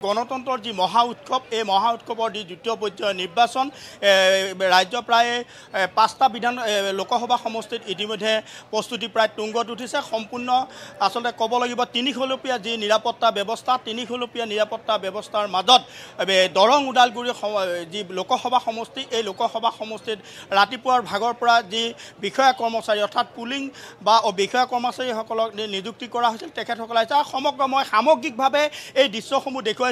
গণতন্ত্ৰৰ যি মহা উৎসৱ এই মহা উৎসৱৰ যি দ্বিতীয় পৰ্যায়ৰ নিৰ্বাচন ৰাজ্য প্ৰায় ৫টা বিধান লোকসভা সমষ্টিত ইতিমধ্যে প্ৰস্তুতি প্ৰায় তুংগত উঠিছে সম্পূৰ্ণ আসলে ক'ব লাগিব তিনিখলপীয়া যি নিৰাপত্তা ব্যৱস্থা তিনিখলপীয়া নিৰাপত্তা ব্যৱস্থাৰ মাজত দৰং ওদালগুৰি যি লোকসভা সমষ্টি এই লোকসভা সমষ্টিত ৰাতিপুৱাৰ ভাগৰ পৰা যি বিষয়া কৰ্মচাৰী অৰ্থাৎ পুলিং বা বিষয়া কৰ্মচাৰীসকলক নিযুক্তি কৰা হৈছিল তেখেতসকলে সমগ্ৰ মই সামগ্ৰিকভাৱে এই দৃশ্যসমূহ দেখুৱাইছোঁ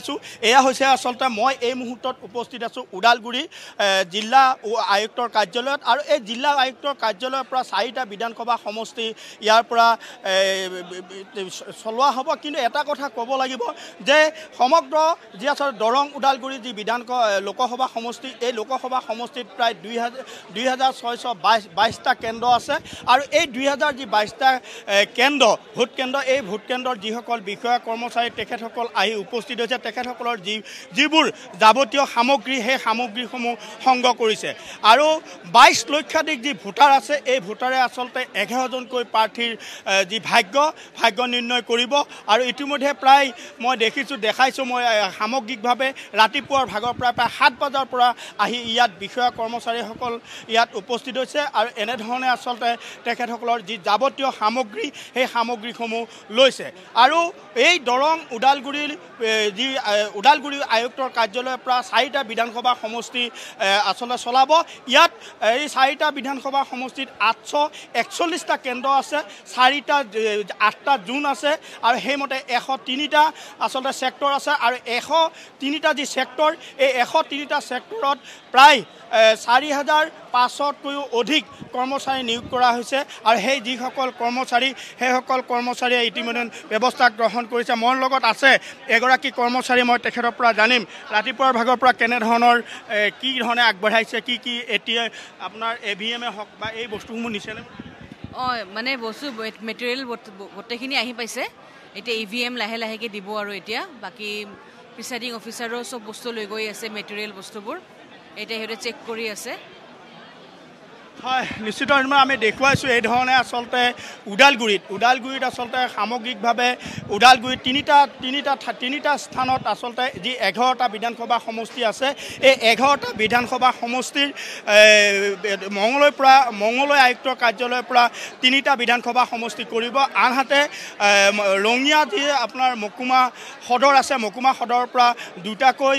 এয়া হৈছে আসলতে মই এই মুহূৰ্তত উপস্থিত আছোঁ ওদালগুৰি জিলা আয়ুক্তৰ কাৰ্যালয়ত আৰু এই জিলা আয়ুক্তৰ কাৰ্যালয়ৰ পৰা 4টা বিধানসভা সমষ্টি ইয়াৰ পৰা চলোৱা হ'ব কিন্তু এটা কথা ক'ব লাগিব যে সমগ্ৰ যি আচলতে দৰং ওদালগুৰি যি লোকসভা সমষ্টি এই লোকসভা সমষ্টিত প্ৰায় 2622টা কেন্দ্ৰ আছে আৰু এই 2022টা কেন্দ্ৰ ভোট কেন্দ্ৰ এই ভোট কেন্দ্ৰৰ যিসকল বিষয়া কৰ্মচাৰী তেখেতসকল আহি উপস্থিত হৈছে তেখেতসকলৰ যিবোৰ যাৱতীয় সামগ্ৰী সেই সামগ্ৰীসমূহ সংগ্ৰহ কৰিছে আৰু 22 লক্ষাধিক যি ভোটাৰ আছে এই ভোটাৰে আচলতে 11জনকৈ প্ৰাৰ্থীৰ যি ভাগ্য নিৰ্ণয় কৰিব আৰু ইতিমধ্যে প্ৰায় মই দেখাইছোঁ মই সামগ্ৰিকভাৱে ৰাতিপুৱাৰ ভাগৰ প্ৰায় 7 বজাৰ পৰা আহি ইয়াত বিষয়া কৰ্মচাৰীসকল ইয়াত উপস্থিত হৈছে আৰু এনেধৰণে আচলতে তেখেতসকলৰ যি যাৱতীয় সামগ্ৰী সেই সামগ্ৰীসমূহ লৈছে আৰু এই দৰং ওদালগুৰিৰ যি ওদালগুৰি আয়ুক্তৰ কাৰ্যালয়ৰ পৰা 4টা বিধানসভা সমষ্টি আচলতে চলাব ইয়াত এই 4টা বিধানসভা সমষ্টিত 841টা কেন্দ্ৰ আছে 8টা জোন আছে আৰু সেইমতে 103টা আচলতে ছেক্টৰ আছে আৰু 103টা যি ছেক্টৰ এই 103টা ছেক্টৰত প্ৰায় 4500তকৈও অধিক কৰ্মচাৰী নিয়োগ কৰা হৈছে আৰু সেই যিসকল কৰ্মচাৰী সেইসকল কৰ্মচাৰীয়ে ইতিমধ্যে ব্যৱস্থা গ্ৰহণ কৰিছে মোৰ লগত আছে এগৰাকী কৰ্মচাৰী মই তেখেতৰ পৰা জানিম ৰাতিপুৱাৰ ভাগৰ পৰা কেনেধৰণৰ কি ধৰণে আগবঢ়াইছে কি এতিয়া আপোনাৰ EVM হওক বা এই বস্তুসমূহ নিছেনে মানে বস্তু মেটেৰিয়েল গোটেইখিনি আহি পাইছে এতিয়া EVM লাহেকৈ দিব আৰু এতিয়া বাকী প্ৰিচাইডিং অফিচাৰো চব বস্তু লৈ গৈ আছে মেটেৰিয়েল বস্তুবোৰ এতিয়া সিহঁতে চেক কৰি আছে হয় নিশ্চিত আমি দেখুৱাইছোঁ এই ধৰণে আচলতে ওদালগুৰিত আচলতে সামগ্ৰিকভাৱে ওদালগুৰিত তিনিটা স্থানত আচলতে যি 11টা বিধানসভা সমষ্টি আছে এই 11টা বিধানসভা সমষ্টিৰ মঙলদৈ আয়ুক্তৰ কাৰ্যালয়ৰ পৰা 3টা বিধানসভা সমষ্টি কৰিব আনহাতে ৰঙিয়া যি আপোনাৰ মকুমা সদৰ আছে মকুমা সদৰৰ পৰা 2টাকৈ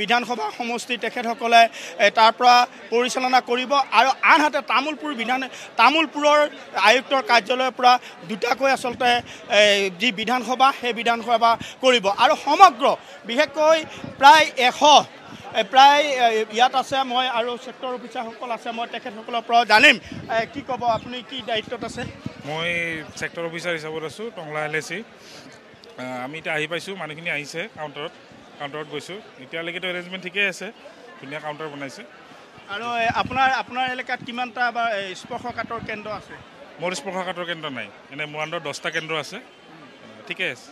বিধানসভা সমষ্টি তেখেতসকলে তাৰ পৰা পৰিচালনা কৰিব আৰু আনহাতে তামোলপুৰৰ আয়ুক্তৰ কাৰ্যালয়ৰ পৰা 2টাকৈ আচলতে যি বিধানসভা সেই বিধানসভা কৰিব আৰু সমগ্ৰ বিশেষকৈ প্ৰায় ইয়াত আছে মই আৰু ছেক্টৰ অফিচাৰসকল আছে মই তেখেতসকলৰ পৰা জানিম কি ক'ব আপুনি কি দায়িত্বত আছে মই ছেক্টৰ অফিচাৰ হিচাপত আছোঁ টংলা LAC আমি এতিয়া আহি পাইছোঁ মানুহখিনি আহিছে কাউণ্টাৰত গৈছোঁ এতিয়ালৈকেতো এৰেঞ্জমেণ্ট ঠিকেই আছে ধুনীয়া কাউণ্টাৰ বনাইছে আৰু আপোনাৰ এলেকাত কিমানটা বা স্পৰ্শকাতৰ কেন্দ্ৰ আছে মোৰ স্পৰ্শকাতৰ কেন্দ্ৰ নাই এনে মোৰ আণ্ডাৰত 10টা কেন্দ্ৰ আছে ঠিকে আছে